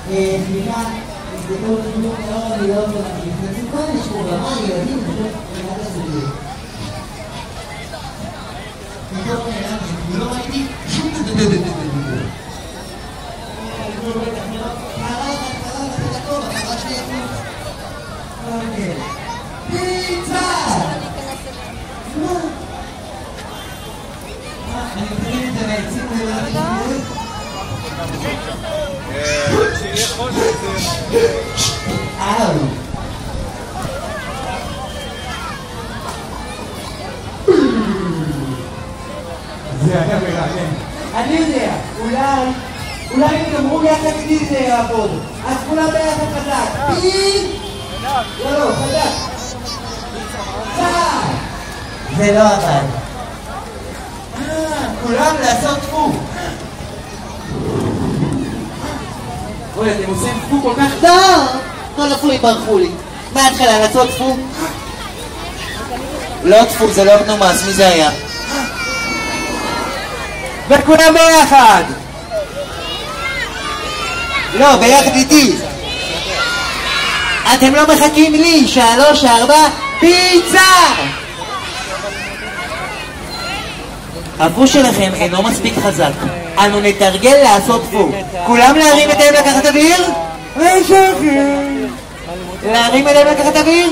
סליחה, תסתכלו בדיוק מאוד להיות נכנסים כאן, יש פה רמה ילדים פשוט ליד הסוגיה. מתוך נעלם, אני לא ראיתי שום פיצה! אני מתחיל את זה מהעצים ולהגיד שיהיה חושך זה היה מרענן. אני יודע, אולי אם גמרו יחד איתי זה יעבוד. אז כולם ביחד חזק. לא, חזק. צעד! זה לא עבד. כולם לעשות טפו. אוי, אתם עושים טפו כל כך... לא! כל הפורים ברחו לי. מה התחילה, לעשות טפו? לא טפו, זה לא מנומס, מי זה היה? וכולם ביחד! לא, ביחד איתי! אתם לא מחכים לי! 3, 4, פיצה! הפו שלכם אינו מספיק חזק. אנו נתרגל לעשות פו. כולם להרים ידיים לקחת אוויר? להרים ידיים לקחת אוויר?